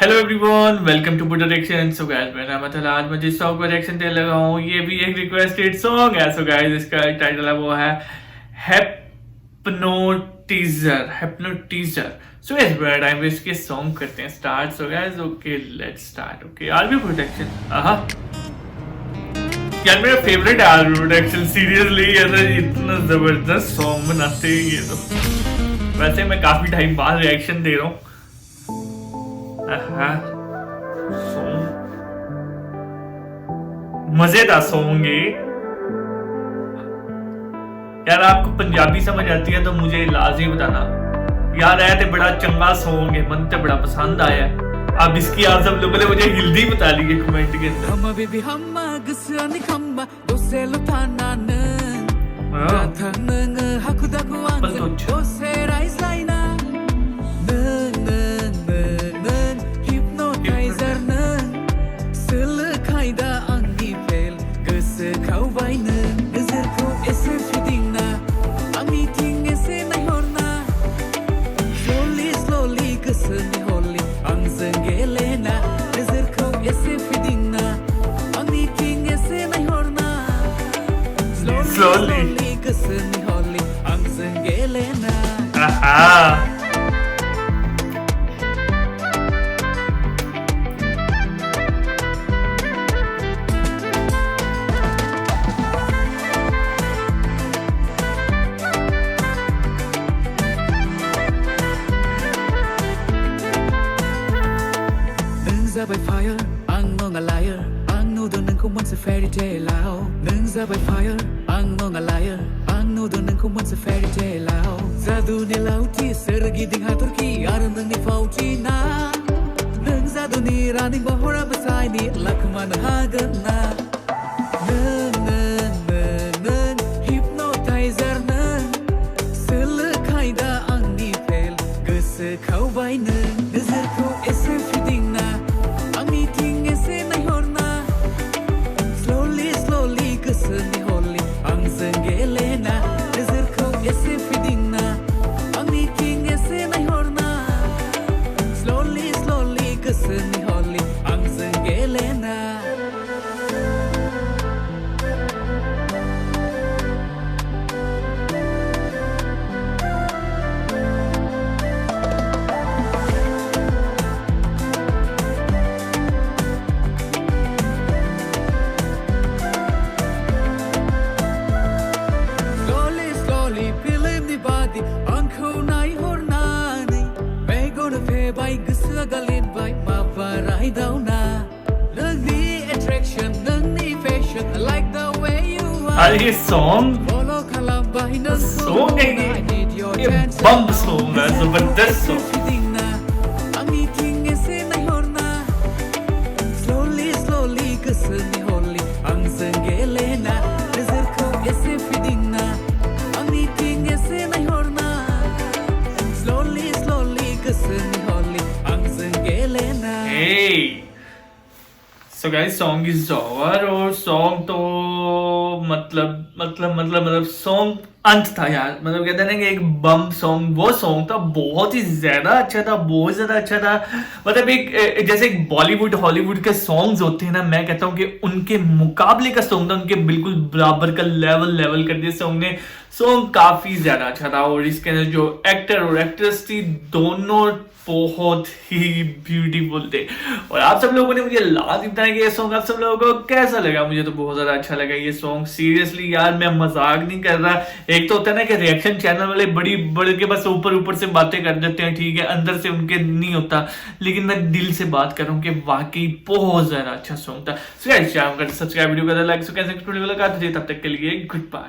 Hello everyone, welcome to बुडा reaction. So guys, मेरा नाम है, आज मैं जिस सॉन्ग पर रिएक्शन देने लगा हूँ ये भी एक रिक्वेस्टेड सॉन्ग है। सो गाइस, इसका टाइटल है वो है हिप्नोटिजर। सो गाइस, बड़ा टाइम वेस्ट के सॉन्ग करते हैं start. So guys, okay let's start. Okay, RB protection. आहा यार, मेरा फेवरेट है आरबी प्रोटेक्शन। सीरियसली यार, इतना जबरदस्त सॉन्ग बनाते हैं ये तो। वैसे मैं काफी टाइम बाद रिएक्शन दे रहा हूँ। मजेदार सॉन्ग है यार। आपको पंजाबी समझ आती है तो मुझे लाजमी बताना यार। है तो बड़ा चंगा सॉन्ग है, मन तो बड़ा पसंद आया है। अब इसकी आप सब लोगों ने मुझे हिंदी बता ली है कमेंट के अंदर। Slowly. Aha. By fire, ang mga liar. Ang nudo ng kuman sa fairy tale lao. Nang za by fire, ang mga liar. Ang nudo ng kuman sa fairy tale lao. Zadu ni lauti sergi ding haturki aram ni fauci na. Nang zadu ni raning bahora besai ni lakman hagan na. Nang hypnotizer na. Sila kaida ang ni fail. Gese kau bai nang nazar ko ese fitting na. Bay gısı galin bay maparay daw na. Nang ni attraction, nang ni fashion, I like the way you are. अरे ये song song है ये बम song है, जबरदस्त song. Slowly, slowly, gısı ni holy. Ang sengele na, nazar ko ese feeding na. Ang meeting ese na horna. Slowly, slowly, gısı ni holy. Ang sengele na. Hey, so guys, song is over। और song तो मतलब song अंत था यार। मतलब कहते हैं ना कि एक बम सॉन्ग, वो सॉन्ग था बहुत ही ज्यादा अच्छा था, बहुत ज्यादा अच्छा था। मतलब एक जैसे एक बॉलीवुड हॉलीवुड के सॉन्ग्स होते हैं ना, मैं कहता हूँ कि उनके मुकाबले का सॉन्ग था, उनके बिल्कुल बराबर का लेवल कर दिया सॉन्ग ने। सॉन्ग काफी ज्यादा अच्छा था और इसके अंदर जो एक्टर और एक्ट्रेस थी दोनों बहुत ही ब्यूटीफुल थे। और आप सब लोगों ने मुझे लाजमी बताया कि ये सॉन्ग आप सब लोगों को कैसा लगा। मुझे तो बहुत ज्यादा अच्छा लगा ये सॉन्ग। सीरियसली यार, मैं मजाक नहीं कर रहा। एक तो होता है ना कि रिएक्शन चैनल वाले बड़ी के बस ऊपर से बातें कर देते हैं, ठीक है, अंदर से उनके नहीं होता। लेकिन मैं दिल से बात कर रहा हूँ कि वाकई बहुत ज्यादा अच्छा सॉन्ग था। सब्सक्राइब वीडियो का लाइक, तब तक के लिए गुड बाय।